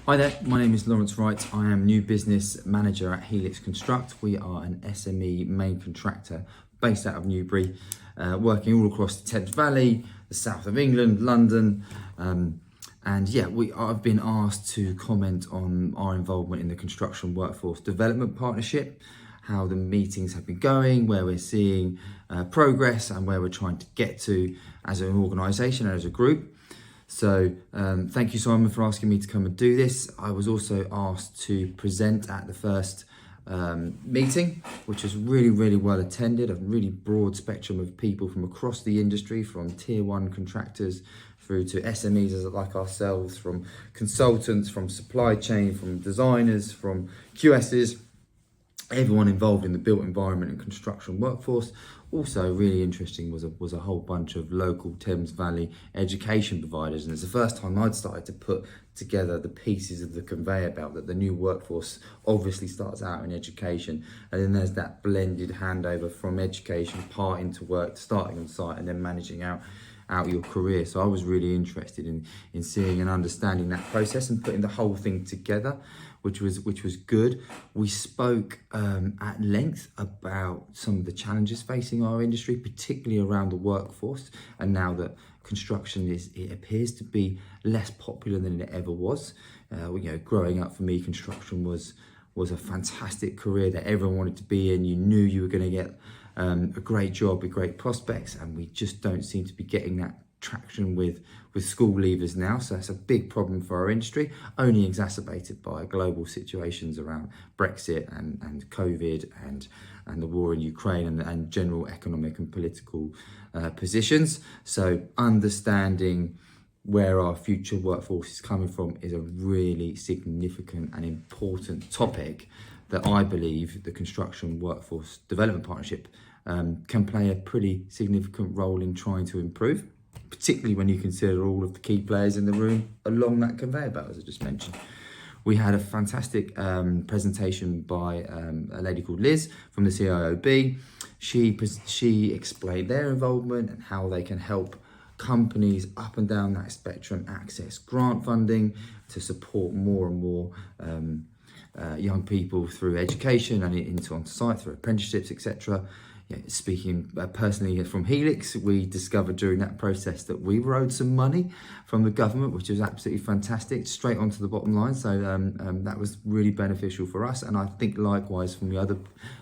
Hi there, my name is Lawrence Wright. I am new business manager at Helix Construct. We are an SME main contractor based out of Newbury, working all across the Thames Valley, the south of England, London. I've been asked to comment on our involvement in the Construction Workforce Development Partnership, how the meetings have been going, where we're seeing progress and where we're trying to get to as an organisation and as a group. So thank you, Simon, for asking me to come and do this. I was also asked to present at the first meeting, which was really well attended. A really broad spectrum of people from across the industry, from tier one contractors through to SMEs like ourselves, from consultants, from supply chain, from designers, from QSs, everyone involved in the built environment and construction workforce. Also really interesting was a whole bunch of local Thames Valley education providers, and it's the first time I'd started to put together the pieces of the conveyor belt, that the new workforce obviously starts out in education, and then there's that blended handover from education part into work, starting on site and then managing out your career. So I was really interested in seeing and understanding that process and putting the whole thing together, which was good. We spoke at length about some of the challenges facing our industry, particularly around the workforce, and now that construction it appears to be less popular than it ever was. Growing up for me, construction was a fantastic career that everyone wanted to be in. You knew you were going to get a great job with great prospects, and we just don't seem to be getting that traction with school leavers now. So that's a big problem for our industry, only exacerbated by global situations around Brexit and COVID and the war in Ukraine and general economic and political positions. So understanding where our future workforce is coming from is a really significant and important topic that I believe the Construction Workforce Development Partnership can play a pretty significant role in trying to improve, particularly when you consider all of the key players in the room along that conveyor belt, as I just mentioned. We had a fantastic presentation by a lady called Liz from the CIOB. She explained their involvement and how they can help companies up and down that spectrum access grant funding to support more and more young people through education and into on site through apprenticeships, etc. Speaking personally from Helix, we discovered during that process that we were owed some money from the government, which was absolutely fantastic, straight onto the bottom line. So that was really beneficial for us, and I think likewise from the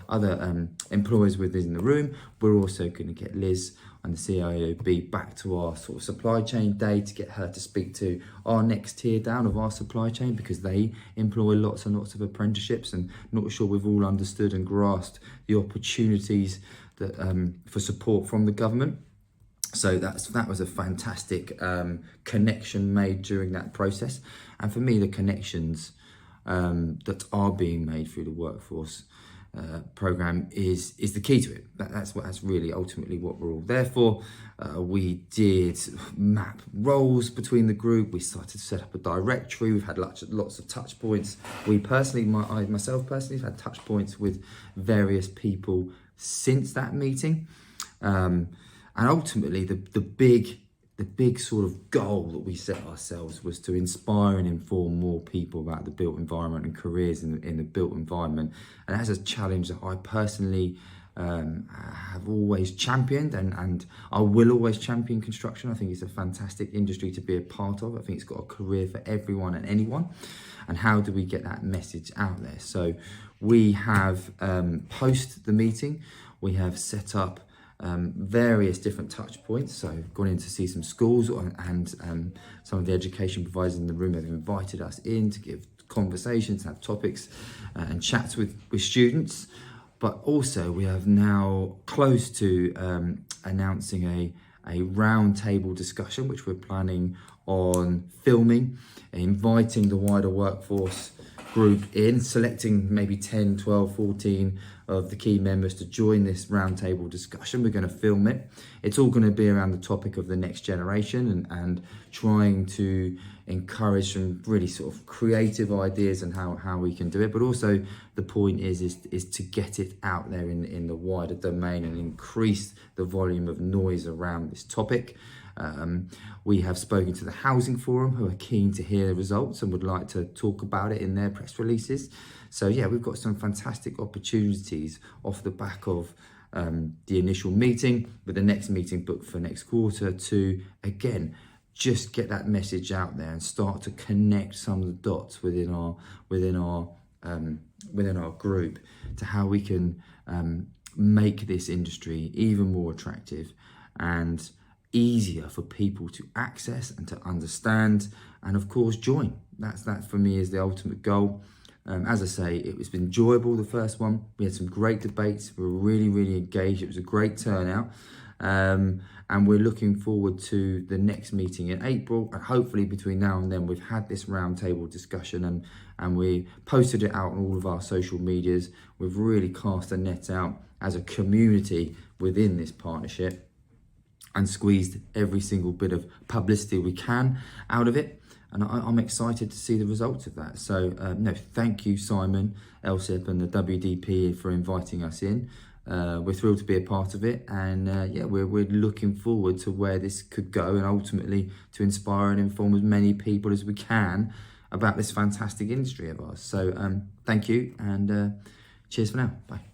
other employers within the room. We're also going to get Liz and the CIOB back to our sort of supply chain day to get her to speak to our next tier down of our supply chain, because they employ lots and lots of apprenticeships, and not sure we've all understood and grasped the opportunities that for support from the government. So that was a fantastic connection made during that process. And for me, the connections that are being made through the workforce program is the key to it. That's really ultimately what we're all there for. We did map roles between the group. We started to set up a directory. We've had lots of touch points. Myself personally have had touch points with various people since that meeting, and ultimately the big sort of goal that we set ourselves was to inspire and inform more people about the built environment and careers in the built environment. And that's a challenge that I personally have always championed, and I will always champion construction. I think it's a fantastic industry to be a part of. I think it's got a career for everyone and anyone. And how do we get that message out there? So we have, post the meeting, we have set up various different touch points. So gone in to see some schools, and some of the education providers in the room have invited us in to give conversations, have topics and chats with students. But also we have now close to announcing a round table discussion, which we're planning on filming, inviting the wider workforce group in, selecting maybe 10, 12, 14 of the key members to join this roundtable discussion. We're going to film it. It's all going to be around the topic of the next generation and trying to encourage some really sort of creative ideas and how we can do it. But also the point is to get it out there in the wider domain and increase the volume of noise around this topic. We have spoken to the Housing Forum, who are keen to hear the results and would like to talk about it in their press releases. So yeah, we've got some fantastic opportunities off the back of the initial meeting, with the next meeting booked for next quarter, to again just get that message out there and start to connect some of the dots within our group to how we can make this industry even more attractive and easier for people to access and to understand, and of course join. That for me is the ultimate goal. As I say, it's been enjoyable, the first one. We had some great debates. We were really engaged. It was a great turnout. And we're looking forward to the next meeting in April. And hopefully between now and then, we've had this roundtable discussion and we posted it out on all of our social medias. We've really cast a net out as a community within this partnership and squeezed every single bit of publicity we can out of it. And I'm excited to see the results of that. So no, thank you, Simon, LSIP and the WDP for inviting us in. We're thrilled to be a part of it, and yeah, we're looking forward to where this could go, and ultimately to inspire and inform as many people as we can about this fantastic industry of ours. So thank you, and cheers for now. Bye.